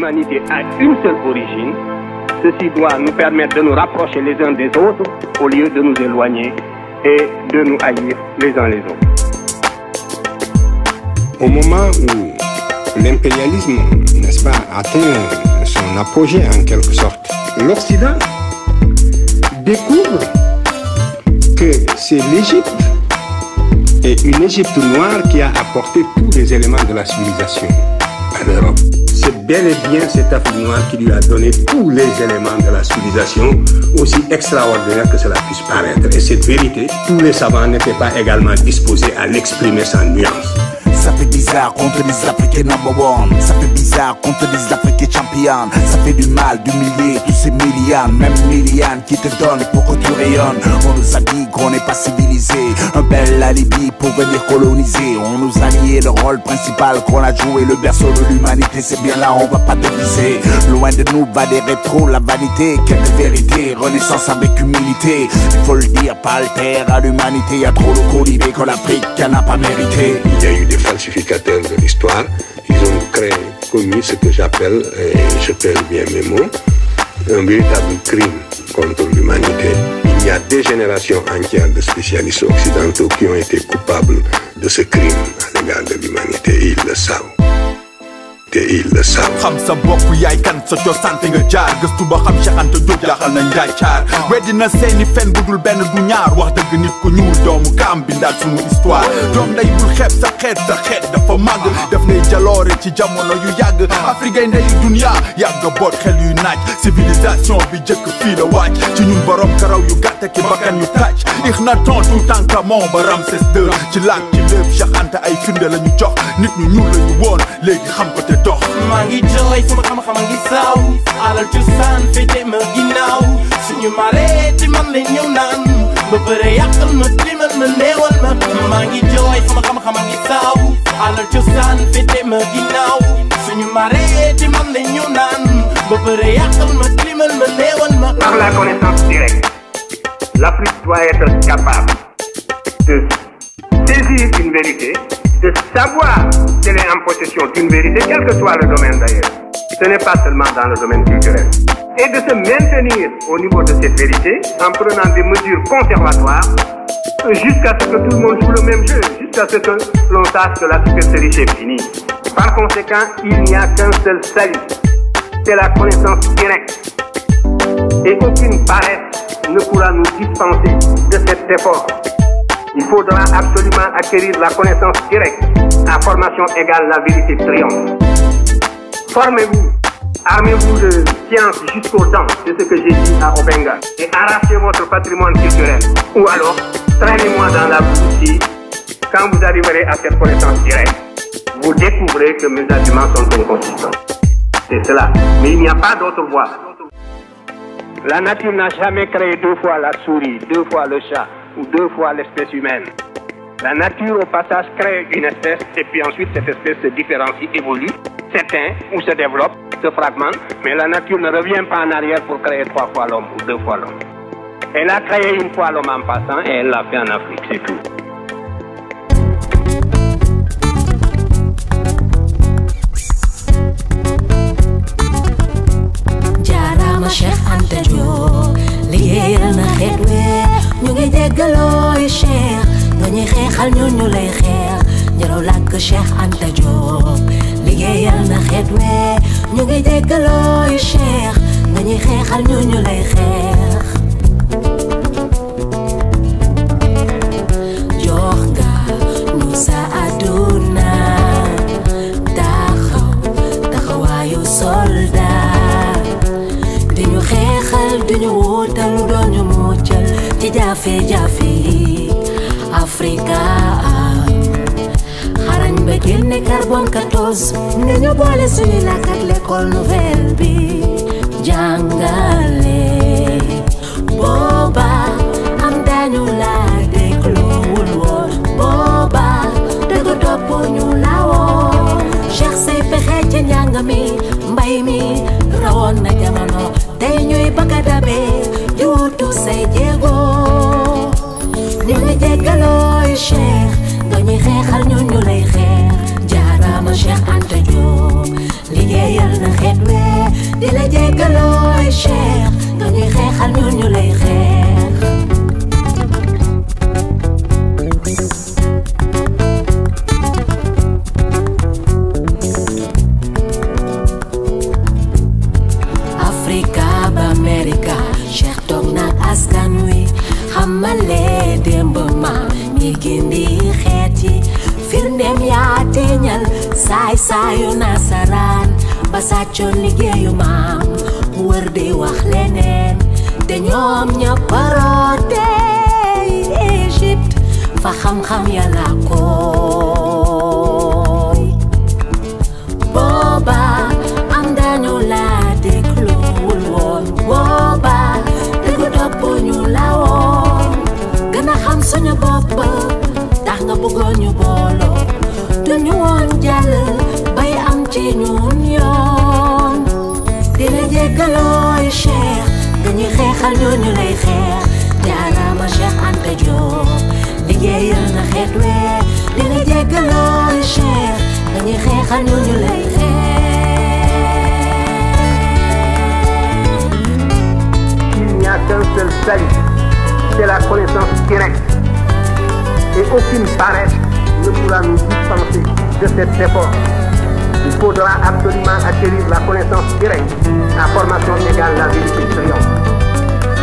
l'humanité a une seule origine, ceci doit nous permettre de nous rapprocher les uns des autres au lieu de nous éloigner et de nous haïr les uns les autres. Au moment où l'impérialisme, n'est-ce pas, atteint son apogée en quelque sorte, l'Occident découvre que c'est l'Égypte et une Égypte noire qui a apporté tous les éléments de la civilisation à l'Europe. C'est bel et bien cette Afrique noire qui lui a donné tous les éléments de la civilisation, aussi extraordinaire que cela puisse paraître. Et cette vérité, tous les savants n'étaient pas également disposés à l'exprimer sans nuance. Ça fait bizarre qu'on te dise l'Afrique est number one. Ça fait bizarre qu'on te dise l'Afrique est championne. Ça fait du mal d'humilier tous ces milliards, même milliards qui te donnent pour que tu rayonnes. On nous a dit qu'on n'est pas civilisé, un bel alibi pour venir coloniser. On nous a nié le rôle principal qu'on a joué, le berceau de l'humanité. C'est bien là, on va pas diviser. Loin de nous va des rétros, la vanité, quête de vérité, renaissance avec humilité. Il faut le dire, pas alter à l'humanité. Y a trop de colibés que l'Afrique n'a pas mérité. Il y a eu des falsificateurs de l'histoire, ils ont commis ce que j'appelle, et je perds bien mes mots, un véritable crime contre l'humanité. Il y a des générations entières de spécialistes occidentaux qui ont été coupables de ce crime à l'égard de l'humanité et ils le savent. Et ils le savent. Xam sa bopp yaay kan sa cosaan fi nga jaar gëstu ba xam Cheikh Anta Diop jaaxal na njaay caar weddi na seeni fen budul benn du ñaar wax dëgg nit ku ñuul doomu kaam bindaat sunu histoire doom day bul xeeb sa xeet dafa màgg def nay jaloore ci jamono yu yàgg Afrique ay ndeyu dunya yàgg boot xel yu naaj civilisation bi jëkk fii la wàcc ci ñun borom karaw yu gàtt ki bakkan yu tàcc Akhenaton Toutankhamon ba Ramsès II ci laaj ci lépp Cheikh Anta ay firnde la ñu jox nit ñu ñuul la ñu woon léegi xam ko te dox maa ngi jooy sama xam-xam a ngi saaw alal cosaan féete ma ginnaaw suñu maree ci man la ñëw naan ba bëre yàqal ma tilimal ma neewal ma maa ngi jooy sama xam-xam a ngi saaw alal cosaan féete ma ginnaaw suñu maree ci man la ñëw naan ba bëre yàqal ma tilimal ma neewal ma. Par la connaissance directe, l'Afrique doit être capable de saisir une vérité, de savoir qu'elle est en possession d'une vérité, quel que soit le domaine d'ailleurs. Ce n'est pas seulement dans le domaine culturel. Et de se maintenir au niveau de cette vérité en prenant des mesures conservatoires jusqu'à ce que tout le monde joue le même jeu, jusqu'à ce que l'on sache que la supercherie est finie. Par conséquent, il n'y a qu'un seul salut, c'est la connaissance directe. Et aucune paresse ne pourra nous dispenser de cet effort. Il faudra absolument acquérir la connaissance directe. À formation égale, la vérité triomphe. Formez-vous, armez-vous de science jusqu'aux dents, c'est ce que j'ai dit à Obenga, et arrachez votre patrimoine culturel. Ou alors, traînez-moi dans la boue ici. Quand vous arriverez à cette connaissance directe, vous découvrez que mes arguments sont inconsistants. C'est cela. Mais il n'y a pas d'autre voie. La nature n'a jamais créé deux fois la souris, deux fois le chat ou deux fois l'espèce humaine. La nature, au passage, crée une espèce et puis ensuite cette espèce se différencie, évolue, s'éteint ou se développe, se fragmente, mais la nature ne revient pas en arrière pour créer trois fois l'homme ou deux fois l'homme. Elle a créé une fois l'homme en passant et elle l'a fait en Afrique, c'est tout. Cheikh Anta Diop liggéeyal na xeet we ñu ngi jéggalooy Cheikh nga ñuy xeexal ñu lay xeex njëraw làkk Cheikh Anta Diop liggéeyal na xeet we ñu ngi jéggalooy Cheikh nga ñuy xeexal ñu lay xeex jox nga ñu sa àdduna taxawaayu soldat diñu xeexal diñu wutal doon ñu muccal ci jafe-jafe yi Afrika xarañ ba génne carbone 14 ne ñu boole suñu làkk ak l'école nouvelle bi jàngale booba am dañu la dégluwul woon booba dëgg topp ñu la woon Cheikh say pexe ci njàng mi mbay mi rawoon na jamono tey ñuy bëgg a dabe juutu say jéego ñu ngi jéggalooy Cheikh nga ñuy xeexal ñu lay xeex jaara jaaraama Cheikh Anta Diop liggéeyal na xeet we di la jéggalooy Cheikh nga ñuy xeexal ñun ñu lay xeex Afrika ba Amerika Cheikh toog na askan wi xamale démb maam ñi gindi xeet yi firndeem yaa teñal saay-saayu nasaraan ba sàccoon liggéeyu maam wër di wax leneen te ñoom ñëpp roote Égypte fa xam-xam yàlla koy booba am dañu la dégluwul woon booba dëgg topp ñu la woon gën a xam suñu bopp tax nga bëggoon ñu booloo duñu woon jàll bay am ci ñun yoon dina jéggalooy Cheikh dañuy xeexal ñu lay xeex jaaraama Cheikh Anta Diop liggéeyal na xeet we dina jéggalooy Cheikh dañuy xeexal ñu lay xeex Il n'y a qu'un seul salut, c'est la connaissance directe. Et aucune paresse ne pourra nous dispenser de cet effort. Il faudra absolument acquérir la connaissance directe. La formation égale la vérité triomphe.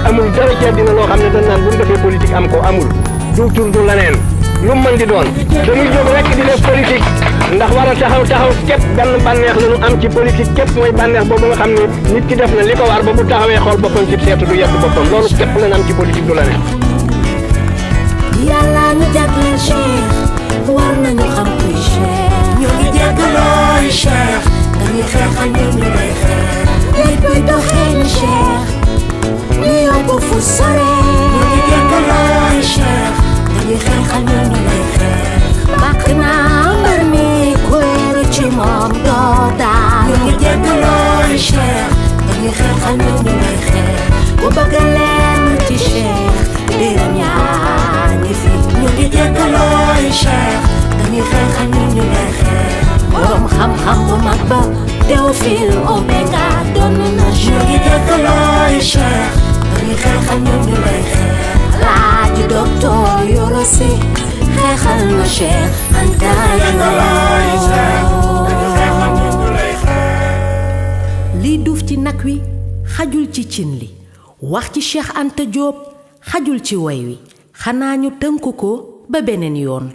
amul dara ci àddina loo xam ne dañ naan bu ñu defee politique am ko amul du tur du leneen lu mu mën di doon dañuy jóg rek di def politique ndax war a taxaw képp benn bànneex la ñu am ci politique képp mooy bànneex boobu nga xam ne nit ki def na li ko war ba bu taxawee xool boppam ci seetu du yedd boppam loolu képp la ñu am ci politique du leneen. yàlla ñu jagleel Cheikh war nañu xam kuy Cheikh ñu ngi jéggalooy Cheikh dañuy xeexal ñu lay xeex nit buy doxee ni Cheikh ñu yóbbu fu sore ñu ngi jéggalooy Cheikh dañuy xeexal ñu lay xeex bàkk naa mbër mi ku wéeru ci moom doo daan ñu ngi jéggalooy Cheikh dañuy xeexal ñu lay xeex ku bëgg leen ci Cheikh biram yaa ngi fi ñu ngi jéggalooy Cheikh dañuy xeexal ñu lay xeex borom xam-xam bu mag ba Théophile Obenga doon na ñu ngi jéggalooy Cheikh dañuy xeexal ñu lay xeex laaj docteur Yoro Sy xeexal na Cheikh Anta Diop lii duuf ci nag wi xajul ci cin li wax ci Cheikh Anta Diop xajul ci woy wi xanaa ñu tënk ko ba beneen yoon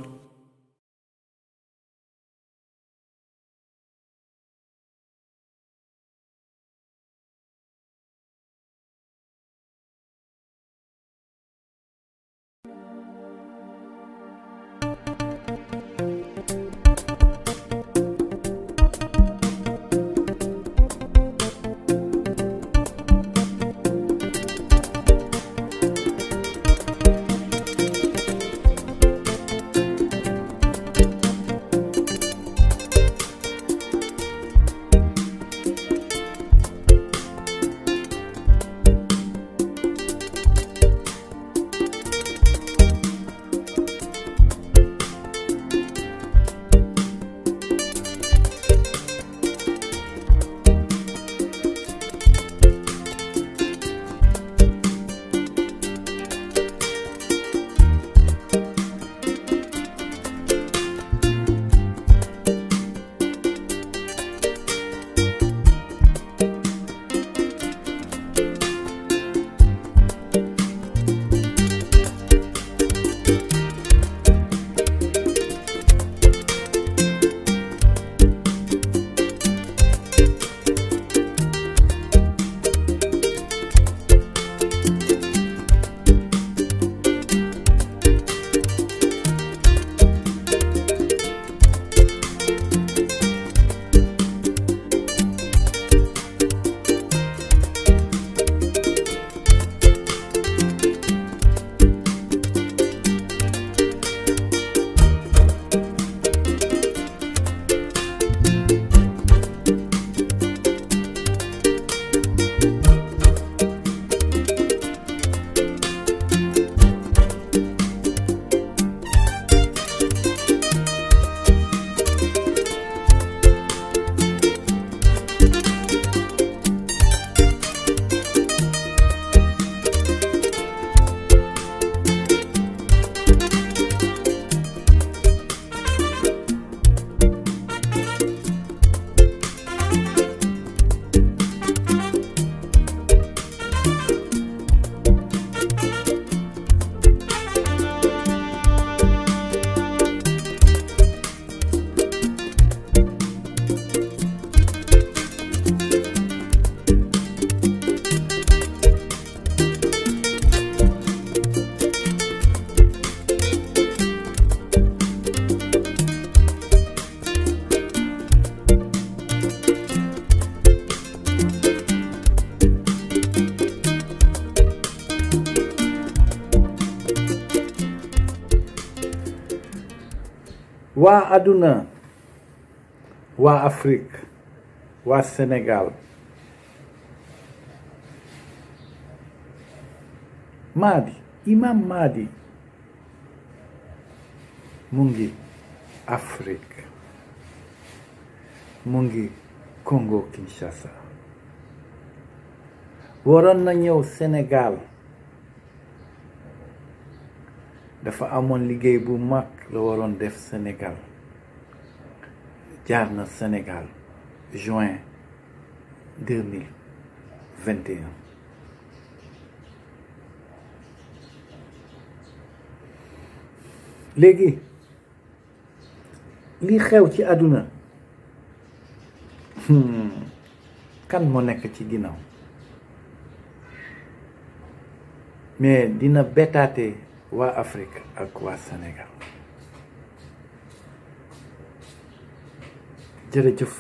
waa àdduna waa Afrique waa Sénégal Mahdi Imam Mahdi mu ngi Afrique mu ngi Congo Kinshasa waroon na ñëw Sénégal dafa amoon liggéey bu mag la waroon def Sénégal jaar na Sénégal juin 2021 léegi li xew ci àdduna kan moo nekk ci ginnaaw mais dina bettaate waa Afrique ak waa Sénégal jërëjëf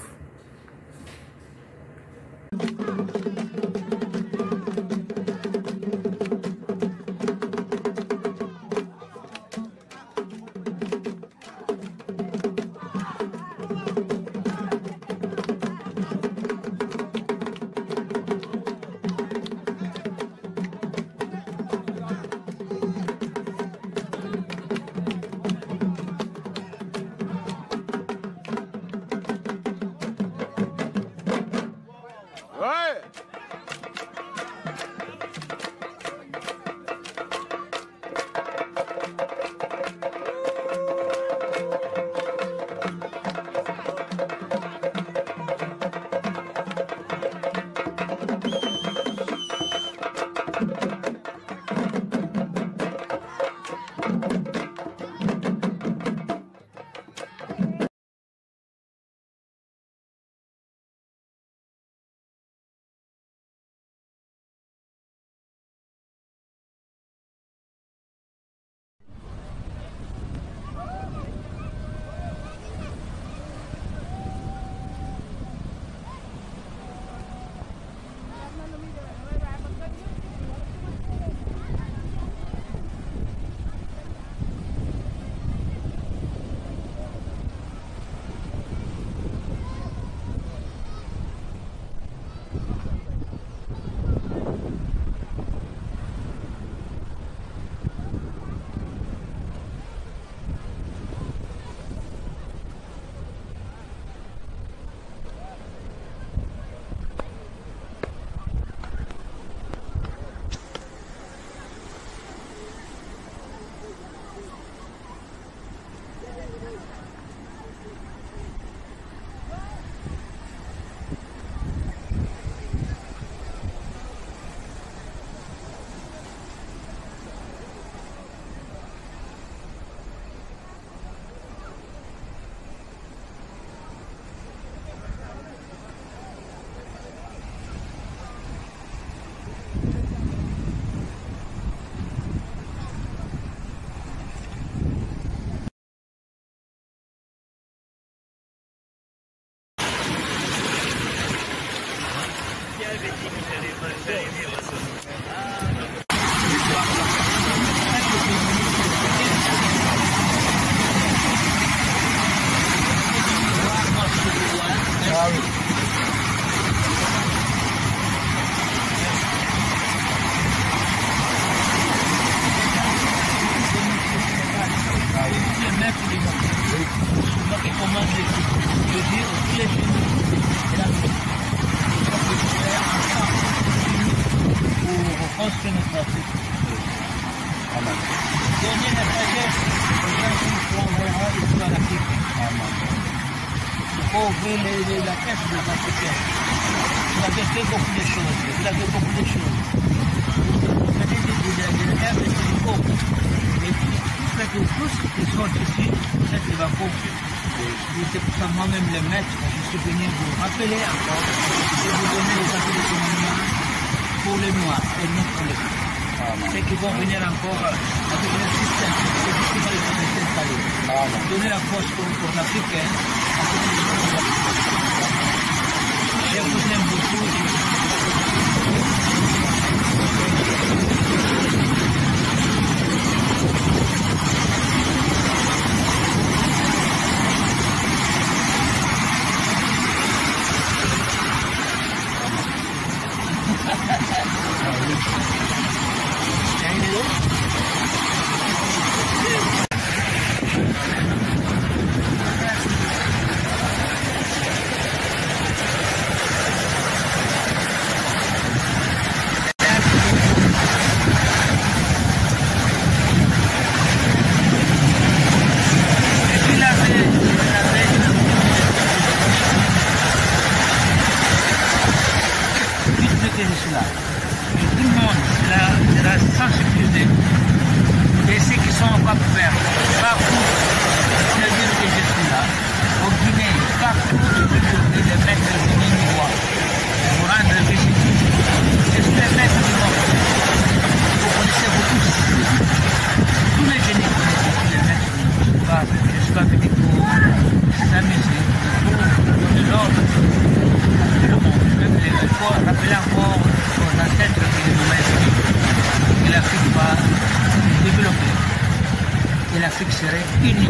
et l'Afrique serait unie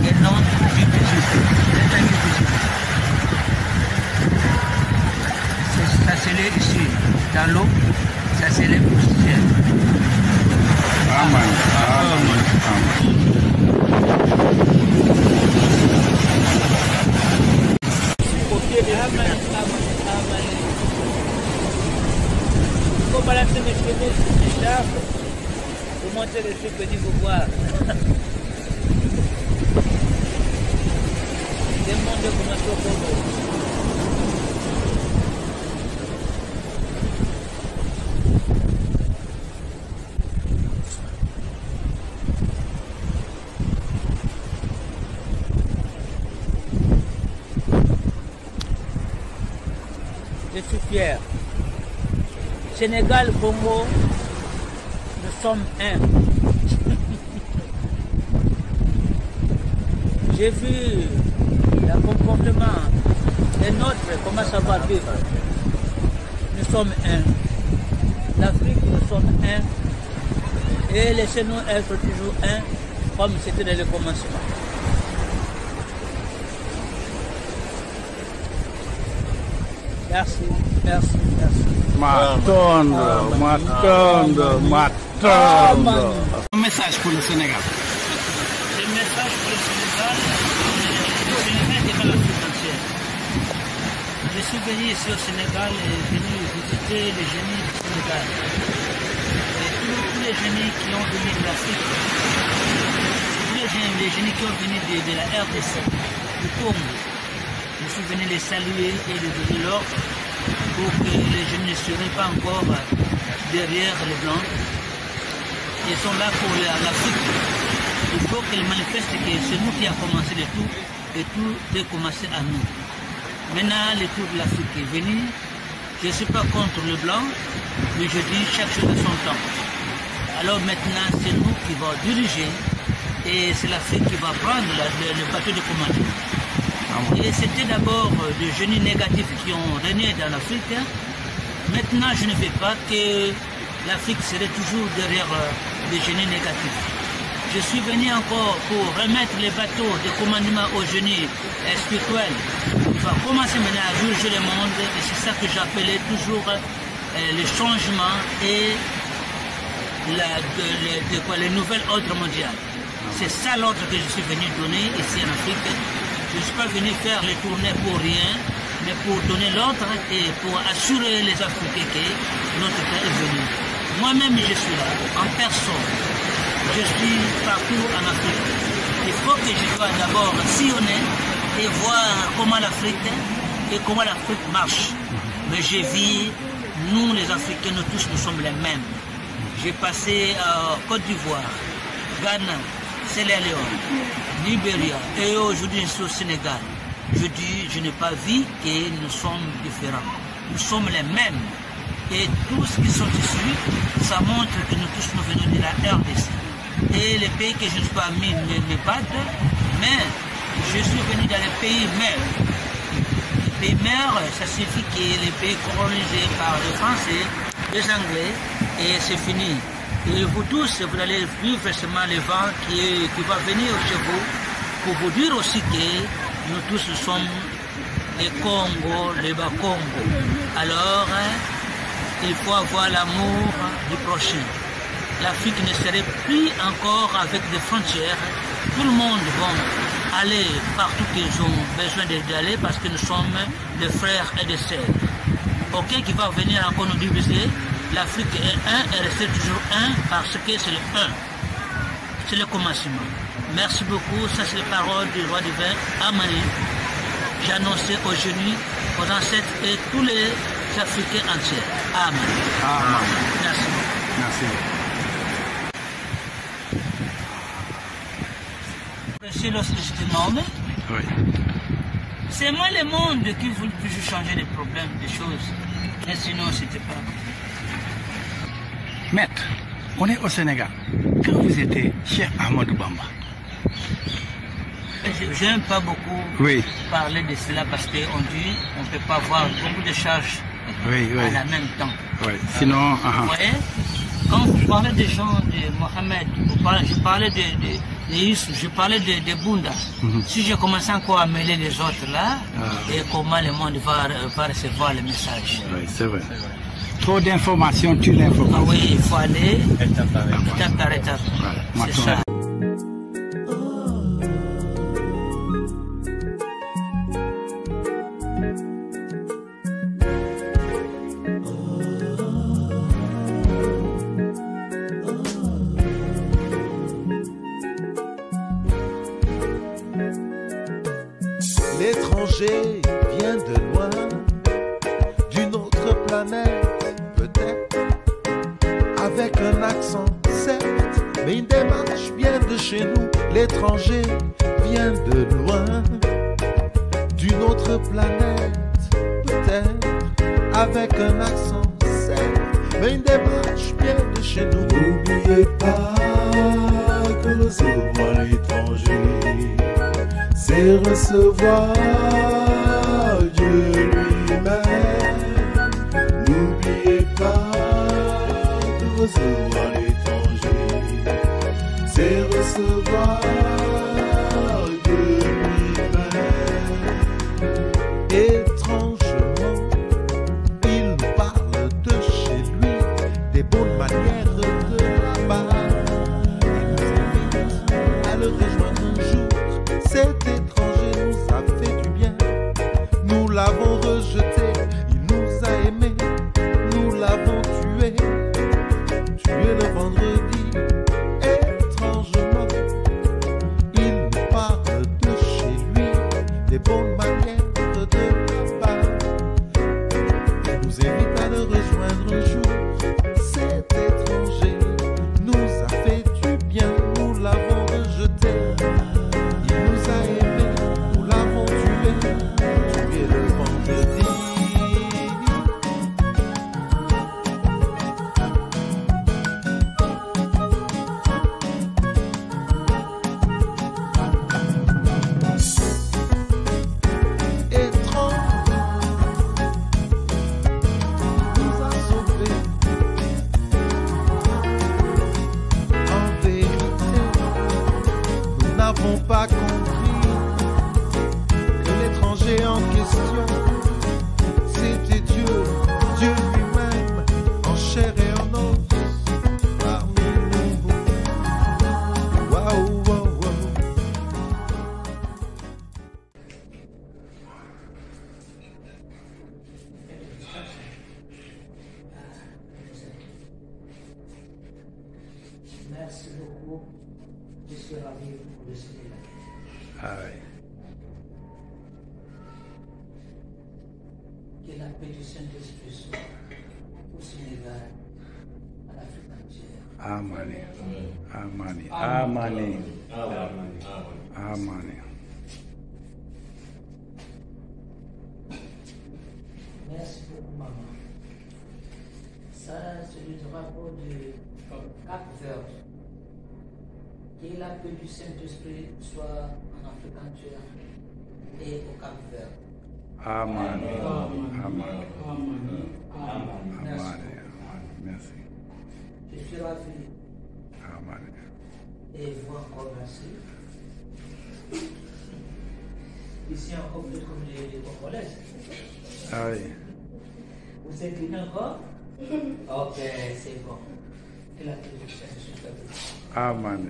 et non divisible. Ça s'élève ici, dans l'eau, ça s'élève au ciel. Amen. Faut balancer mes cheveux sur mes charbres pour montrer le truc du pouvoir. Demande comment tu peux. Je suis fier. Sénégal, Congo, nous sommes un. J'ai vu le comportement des nôtres, comment ça va vivre. Nous sommes un. L'Afrique, nous sommes un. Et laissez-nous être toujours un, comme c'était dès le commencement. Merci, merci, merci. Matondo. Un message pour le Sénégal. Le message pour le Sénégal, c'est de l'Afrique entière. Je suis venu ici au Sénégal et venu visiter les génies du Sénégal. Et tous les génies qui ont venu de l'Afrique, tous les génies qui ont venu de la RDC, du Congo. Je suis venu les saluer et les donner l'ordre pour que les jeunes ne seraient pas encore derrière les blancs. Ils sont là pour l'Afrique. Il faut qu'ils manifestent que c'est nous qui avons commencé le tout et tout doit commencer à nous. Maintenant, le tour de l'Afrique est venu. Je ne suis pas contre le blanc, mais je dis chaque chose à son temps. Alors maintenant, c'est nous qui va diriger et c'est l'Afrique qui va prendre le bateau de commandement. Et c'était d'abord des génies négatifs qui ont régné dans l'Afrique. Maintenant, je ne veux pas que l'Afrique serait toujours derrière des génies négatifs. Je suis venu encore pour remettre les bateaux de commandement aux génies spirituels. On va commencer maintenant à diriger le monde et c'est ça que j'appelais toujours le changement et le nouvel ordre mondial. C'est ça l'ordre que je suis venu donner ici en Afrique. Je ne suis pas venu faire les tournées pour rien, mais pour donner l'ordre et pour assurer les Africains que notre temps est venu. Moi-même, je suis là, en personne. Je suis partout en Afrique. Il faut que je dois d'abord sillonner et voir comment l'Afrique et comment l'Afrique marche. Mais j'ai vu, nous les Africains, nous tous, nous sommes les mêmes. J'ai passé à Côte d'Ivoire, Ghana, Sierra Leone, Libéria et aujourd'hui je suis au Sénégal. Je dis, je n'ai pas vu que nous sommes différents. Nous sommes les mêmes. Et tous qui sont ici, ça montre que nous tous nous venons de la RDC. Et les pays que je ne suis pas mis me battent, mais je suis venu dans les pays mers. Les pays mers, ça signifie que les pays colonisés par les Français, les Anglais, et c'est fini. Et vous tous, vous allez vivre seulement le vent qui va venir chez vous pour vous dire aussi que nous tous sommes les Congo, les Bas-Congo. Alors, il faut avoir l'amour du prochain. L'Afrique ne serait plus encore avec des frontières. Tout le monde va aller partout qu'ils ont besoin d'aller parce que nous sommes des frères et des sœurs. Aucun qui va venir encore nous diviser. L'Afrique est un et reste toujours un parce que c'est le un. C'est le commencement. Merci beaucoup. Ça, c'est les paroles du roi divin Amani. J'ai annoncé aux génies, aux ancêtres et tous les Africains entiers. Amen. Amen. Merci. Merci. C'est lorsque j'étais nommé. Oui. C'est moi le monde qui voulait toujours changer les problèmes, des choses. Mais sinon, c'était pas. Maître, on est au Sénégal. Quand vous étiez Cheikh Ahmadou Bamba? Je n'aime pas beaucoup parler de cela parce qu'on dit qu'on ne peut pas avoir beaucoup de charges à la même temps. Oui. Sinon, vous voyez, Quand vous parlez des gens de Mohamed, je parlais de Yusuf, je parlais de Bunda. Si je commence encore à mêler les autres là, et comment le monde va recevoir le message. Oui, c'est vrai. Trop d'informations, tu l'information. Ah oui, il faut aller étape par étape. C'est ça. L'étranger vient de loin, d'une autre planète peut-être, avec un accent certes, mais une démarche vient de chez nous. L'étranger vient de loin, d'une autre planète peut-être, avec un accent certes, mais une démarche vient de chez nous. N'oubliez pas que recevoir l'étranger, c'est recevoir Dieu lui-même. N'oubliez pas de recevoir l'étranger, c'est recevoir Dieu lui-même. Étrangement, il nous parle de chez lui, des bonnes manières de là-bas, et nous invite à le rejoindre un jour. Cet étranger nous a fait du bien, nous l'avons rejeté, il nous a aimés, nous l'avons tué le vendredi. Étrangement, il nous parle de chez lui, des bonnes manières de là-bas, il nous invite à le rejoindre un jour. Cet étranger nous a fait du bien, nous l'avons rejeté. Pas compris que l'étranger en question, c'était Dieu, Dieu lui-même, en chair et en os, parmi nous. Waouh, waouh, waouh. Merci beaucoup. Je suis ravi pour le Sénégal. Ah oui. Que la paix du Saint-Esprit soit au Sénégal, à l'Afrique entière. Amen. Amen. Amen. Amen. Merci beaucoup, maman. Ça, c'est le drapeau du Cap-Vert. Que la paix du Saint-Esprit soit en Afrique entière et au Cap-Vert. Amen. Amen. Amen. Merci. Je suis ravi. Amen. Et vous encore merci. Ici encore plus comme les Congolaises. Ah oui. Vous écrivez encore? Ok, c'est bon. Que la paix du Saint-Esprit soit avec vous. Amen.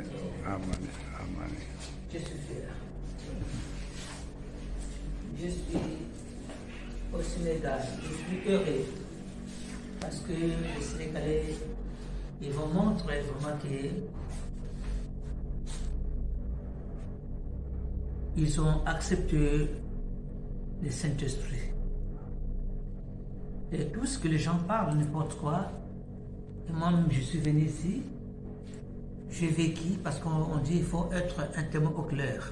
Amen. Amen. Je suis fier. Je suis au Sénégal. Je suis heureux parce que les Sénégalais, ils vont montrer vraiment qu'ils ont accepté le Saint-Esprit. Et tout ce que les gens parlent, n'importe quoi, et moi-même je suis venu ici, j'ai vécu, parce qu'on dit qu'il faut être un témoin au clair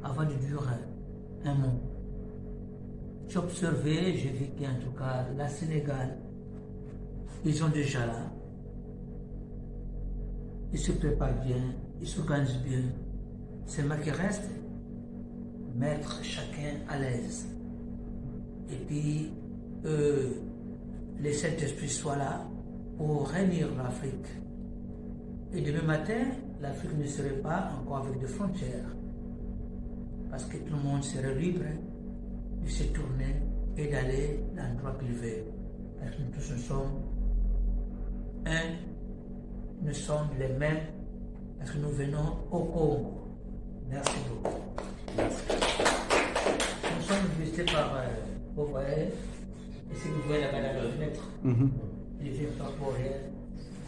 avant de dire un mot. J'ai observé, j'ai vécu en tout cas, la Sénégal, ils sont déjà là. Ils se préparent bien, ils s'organisent bien. C'est moi qui reste, mettre chacun à l'aise. Et puis, les Saint-Esprit soient là, pour réunir l'Afrique. Et demain matin, l'Afrique ne serait pas encore avec des frontières. Parce que tout le monde serait libre de se tourner et d'aller dans l'endroit qu'il veut. Parce que nous tous nous sommes un, nous sommes les mêmes, parce que nous venons au Congo. Merci beaucoup. Nous sommes visités par, vous voyez, ici vous voyez là-bas dans la fenêtre. Ils ne viennent pas pour rien.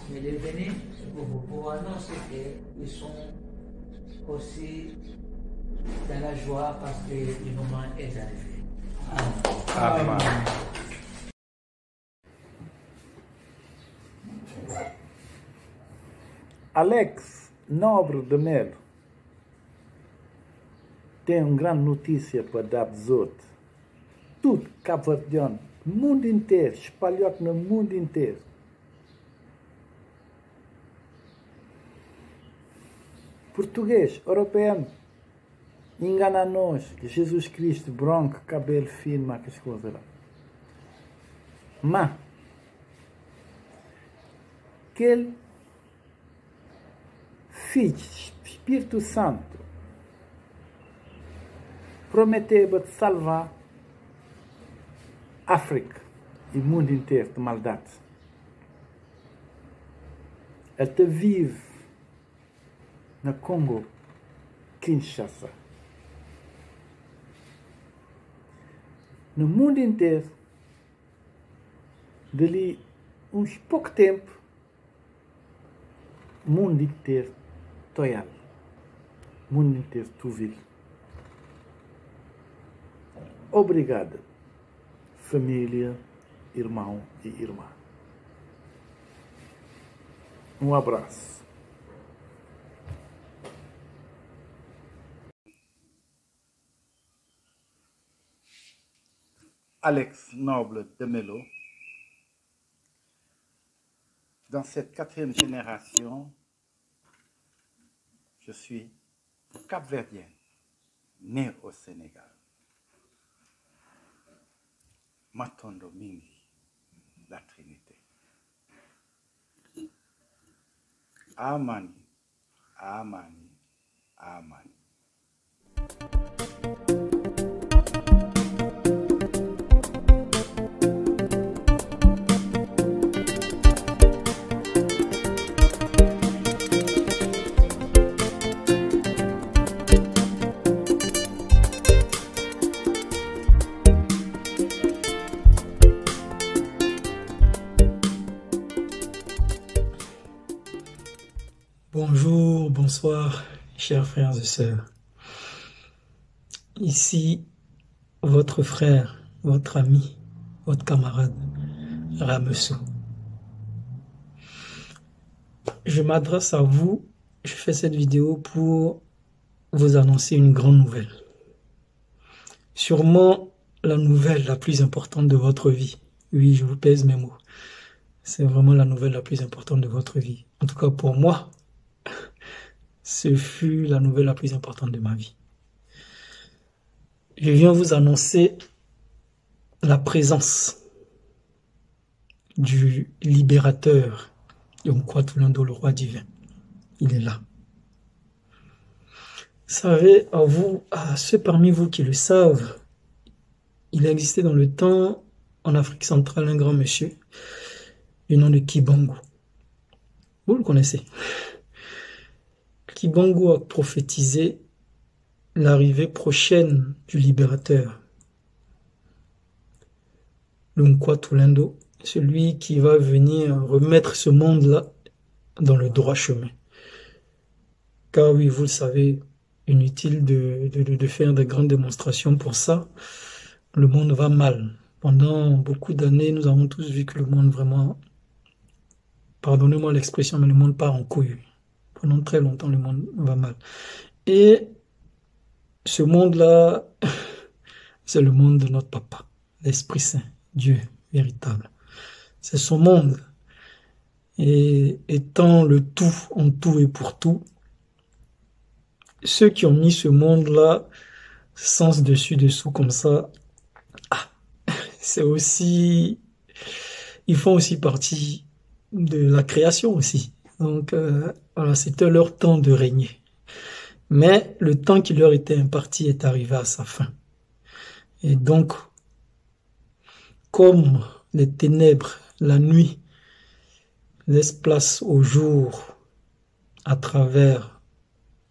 Mais ils viennent pour annoncer qu'ils sont aussi dans la joie parce que le moment est arrivé. Amen. Alex Nobre de Melo tem uma grande notícia para dar aos outros. Tudo cabo-verdiano, no mundo inteiro, espalhado no mundo inteiro. Português, europeu, engana-nos que Jesus Cristo, branco, cabelo fino, aquelas coisas lá. Mas, aquele Filho, Espírito Santo, prometeu de salvar a África e o mundo inteiro de maldade. Ele vive no Congo, Kinshasa. No mundo inteiro, dali uns pouco tempo, o mundo inteiro toial, o mundo inteiro tuvil. Obrigado, família, irmão e irmã. Um abraço. Alex Noble de Melo, dans cette 4e génération, je suis capverdien, né au Sénégal. Matondo Mingi, la Trinité. Amani, Amani, Amani. Bonjour, bonsoir, chers frères et sœurs. Ici, votre frère, votre ami, votre camarade, Ramessou. Je m'adresse à vous, je fais cette vidéo pour vous annoncer une grande nouvelle. Sûrement la nouvelle la plus importante de votre vie. Oui, je vous pèse mes mots. C'est vraiment la nouvelle la plus importante de votre vie. En tout cas pour moi, ce fut la nouvelle la plus importante de ma vie. Je viens vous annoncer la présence du libérateur de Mkwatulando, le roi divin. Il est là. Vous savez, à ceux parmi vous qui le savent, il a existé dans le temps, en Afrique centrale, un grand monsieur, du nom de Kibangu. Vous le connaissez. Kibangu a prophétisé l'arrivée prochaine du libérateur, le Mkwatulando, celui qui va venir remettre ce monde-là dans le droit chemin. Car oui, vous le savez, inutile de faire de grandes démonstrations pour ça, le monde va mal. Pendant beaucoup d'années, nous avons tous vu que le monde vraiment, pardonnez-moi l'expression, mais le monde part en couille. Pendant très longtemps, le monde va mal. Et ce monde-là, c'est le monde de notre papa, l'Esprit Saint, Dieu véritable. C'est son monde. Et étant le tout en tout et pour tout, ceux qui ont mis ce monde-là sens dessus-dessous comme ça, c'est aussi, ils font aussi partie la création aussi. Donc voilà, c'était leur temps de régner. Mais le temps qui leur était imparti est arrivé à sa fin. Et donc, comme les ténèbres, la nuit, laissent place au jour à travers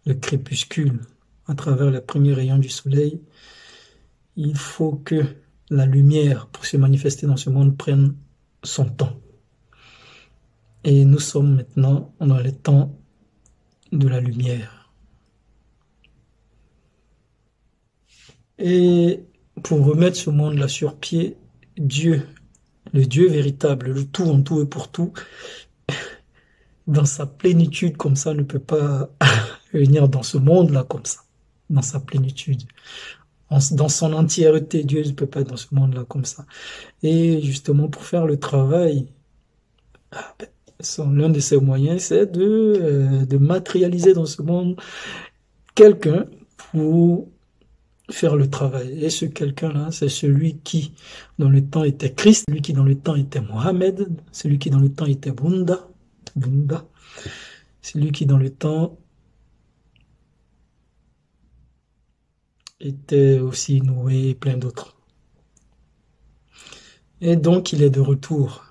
le crépuscule, à travers les premiers rayons du soleil, il faut que la lumière, pour se manifester dans ce monde, prenne son temps. Et nous sommes maintenant dans le temps de la lumière. Et pour remettre ce monde-là sur pied, Dieu, le Dieu véritable, le tout en tout et pour tout, dans sa plénitude comme ça, ne peut pas venir dans ce monde-là comme ça, dans sa plénitude. Dans son entièreté, Dieu ne peut pas être dans ce monde-là comme ça. Et justement, pour faire le travail, l'un de ses moyens, c'est de matérialiser dans ce monde quelqu'un pour faire le travail. Et ce quelqu'un-là, c'est celui qui, dans le temps, était Christ, celui qui, dans le temps, était Mohamed, celui qui, dans le temps, était Bunda, celui qui, dans le temps, était aussi Noé et plein d'autres. Et donc, il est de retour.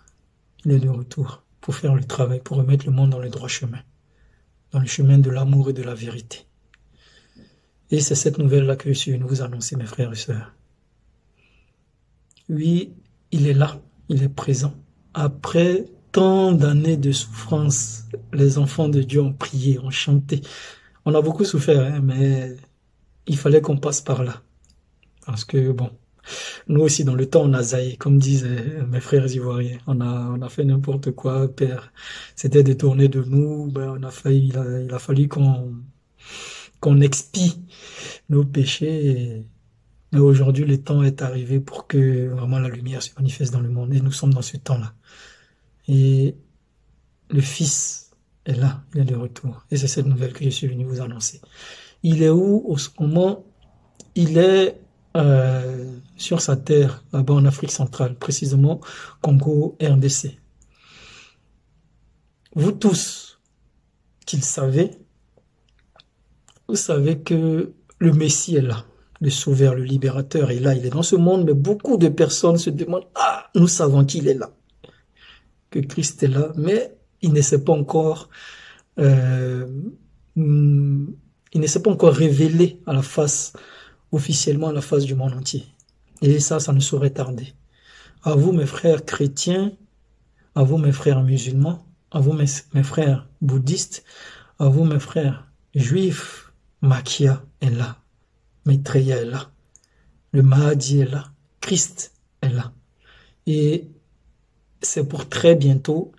Il est de retour pour faire le travail, pour remettre le monde dans le droit chemin, dans le chemin de l'amour et de la vérité. Et c'est cette nouvelle-là que je suis venu vous annoncer, mes frères et sœurs. Oui, il est là, il est présent. Après tant d'années de souffrance, les enfants de Dieu ont prié, ont chanté. On a beaucoup souffert, hein, mais il fallait qu'on passe par là. Parce que, bon, nous aussi, dans le temps, on a zaï, comme disaient mes frères ivoiriens. On a fait n'importe quoi, Père. C'était détourné de nous. Ben, il a fallu qu'on expie nos péchés. Mais aujourd'hui, le temps est arrivé pour que vraiment la lumière se manifeste dans le monde. Et nous sommes dans ce temps-là. Et le Fils est là, il est de retour. Et c'est cette nouvelle que je suis venu vous annoncer. Il est où au moment? Il est sur sa terre, là-bas en Afrique centrale, précisément Congo, RDC. Vous tous qui le savez, vous savez que le Messie est là, le Sauveur, le Libérateur est là, il est dans ce monde, mais beaucoup de personnes se demandent « Ah, nous savons qu'il est là », que Christ est là, mais il ne s'est pas encore révélé à la face, officiellement à la face du monde entier. Et ça ne saurait tarder. À vous, mes frères chrétiens, à vous, mes frères musulmans, à vous, mes frères bouddhistes, à vous, mes frères juifs, Makia est là, Maitreya est là, le Mahdi est là, Christ est là. Et c'est pour très bientôt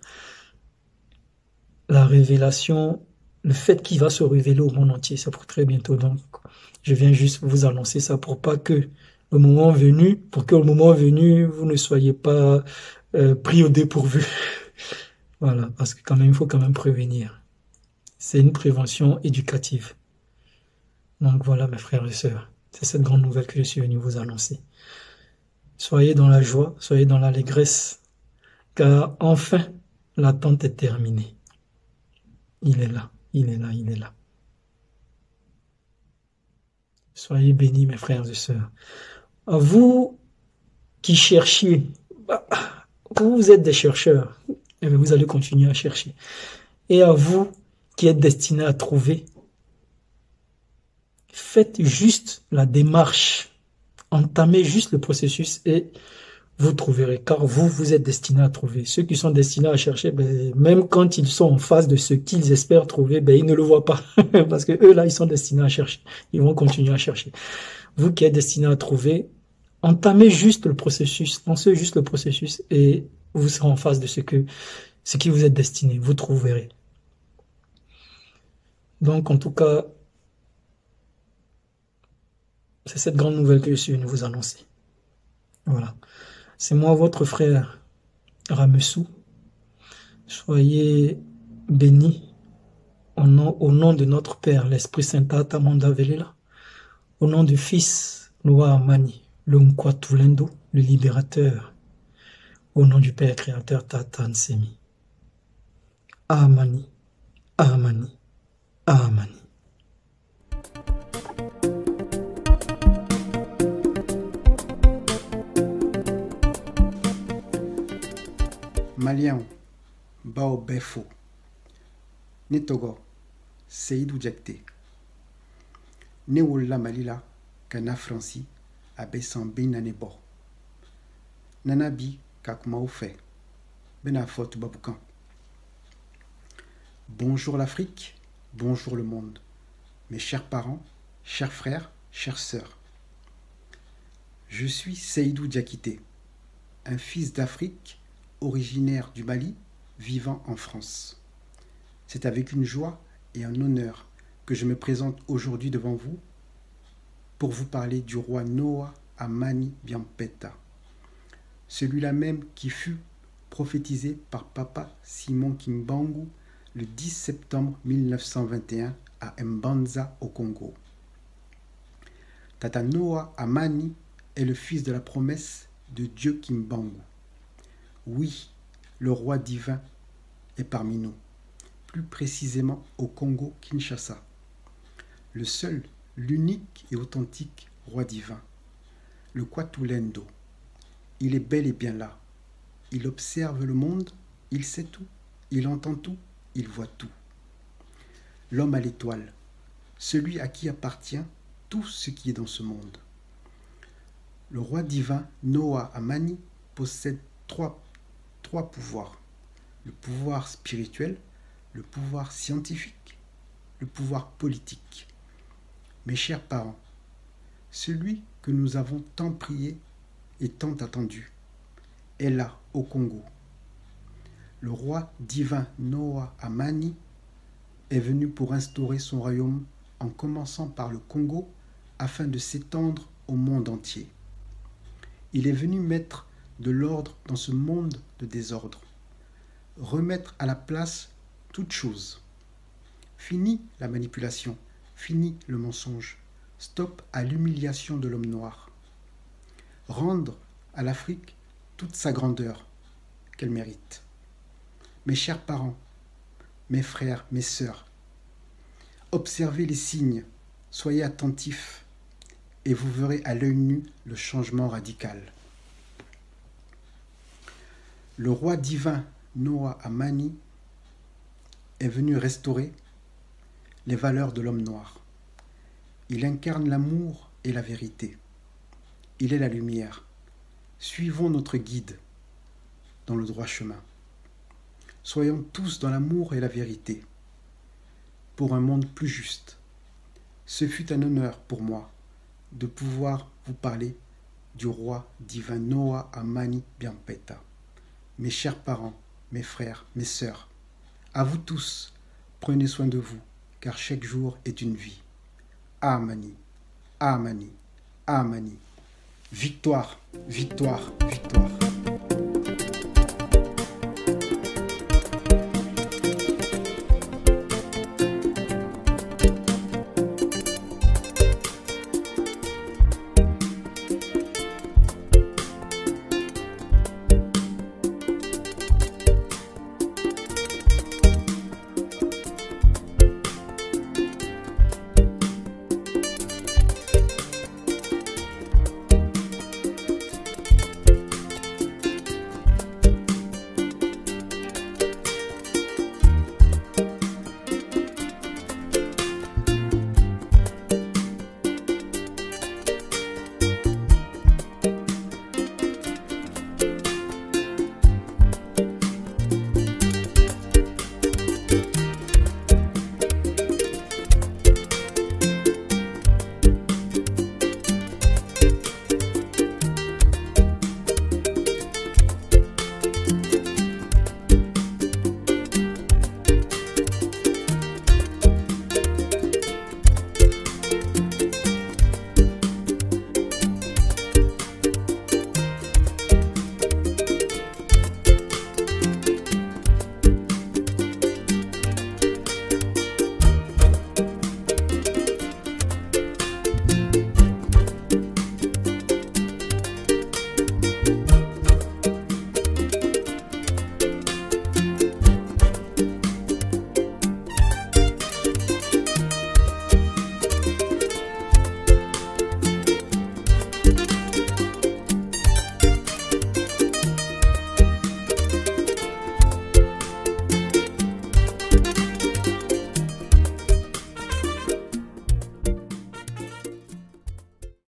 la révélation, le fait qu'il va se révéler au monde entier, c'est pour très bientôt. Donc, je viens juste vous annoncer ça pour pas que au moment venu, vous ne soyez pas pris au dépourvu. Voilà, parce que quand même, il faut quand même prévenir. C'est une prévention éducative. Donc voilà, mes frères et sœurs, c'est cette grande nouvelle que je suis venu vous annoncer. Soyez dans la joie, soyez dans l'allégresse, car enfin, l'attente est terminée. Il est là, il est là, il est là. Soyez bénis, mes frères et sœurs. À vous qui cherchiez, vous êtes des chercheurs, et vous allez continuer à chercher. Et à vous qui êtes destinés à trouver, faites juste la démarche, entamez juste le processus et vous trouverez, car vous êtes destinés à trouver. Ceux qui sont destinés à chercher, même quand ils sont en face de ce qu'ils espèrent trouver, ils ne le voient pas, parce que eux là, ils sont destinés à chercher, ils vont continuer à chercher. Vous qui êtes destinés à trouver, entamez juste le processus, lancez juste le processus et vous serez en face de ce qui vous êtes destiné, vous trouverez. Donc en tout cas, c'est cette grande nouvelle que je suis venu vous annoncer. Voilà. C'est moi, votre frère Ramessou. Soyez bénis au nom de notre Père, l'Esprit Saint Tata Manda Velela, au nom du Fils Noa Amani, le Nkwatulendo, le Libérateur, au nom du Père Créateur Tata Nsemi. Amani, Amani, Amani. Malien, Bao Befo, Netogo, Seydou Diakité. Newola Malila, Kana Franci, Abesan Binanebo. Nanabi, Kakmao fait, Benafot Baboukan. Bonjour l'Afrique, bonjour le monde, mes chers parents, chers frères, chères sœurs. Je suis Seydou Diakité, un fils d'Afrique, originaire du Mali, vivant en France. C'est avec une joie et un honneur que je me présente aujourd'hui devant vous pour vous parler du roi Noah Amani Biampeta, celui-là même qui fut prophétisé par Papa Simon Kimbangu le 10 septembre 1921 à Mbanza au Congo. Tata Noah Amani est le fils de la promesse de Dieu Kimbangu. Oui, le roi divin est parmi nous, plus précisément au Congo-Kinshasa. Le seul, l'unique et authentique roi divin, le Kwatulendo. Il est bel et bien là. Il observe le monde, il sait tout, il entend tout, il voit tout. L'homme à l'étoile, celui à qui appartient tout ce qui est dans ce monde. Le roi divin Noah Amani possède trois pouvoirs. Le pouvoir spirituel, le pouvoir scientifique, le pouvoir politique. Mes chers parents, celui que nous avons tant prié et tant attendu est là, au Congo. Le roi divin Noah Amani est venu pour instaurer son royaume en commençant par le Congo afin de s'étendre au monde entier. Il est venu mettre de l'ordre dans ce monde de désordre, remettre à la place toute chose. Fini la manipulation, fini le mensonge, stop à l'humiliation de l'homme noir. Rendre à l'Afrique toute sa grandeur qu'elle mérite. Mes chers parents, mes frères, mes sœurs, observez les signes, soyez attentifs et vous verrez à l'œil nu le changement radical. Le roi divin Noah Amani est venu restaurer les valeurs de l'homme noir. Il incarne l'amour et la vérité. Il est la lumière. Suivons notre guide dans le droit chemin. Soyons tous dans l'amour et la vérité pour un monde plus juste. Ce fut un honneur pour moi de pouvoir vous parler du roi divin Noah Amani Biampeta. Mes chers parents, mes frères, mes sœurs, à vous tous, prenez soin de vous, car chaque jour est une vie. Amani, Amani, Amani. Victoire, victoire, victoire.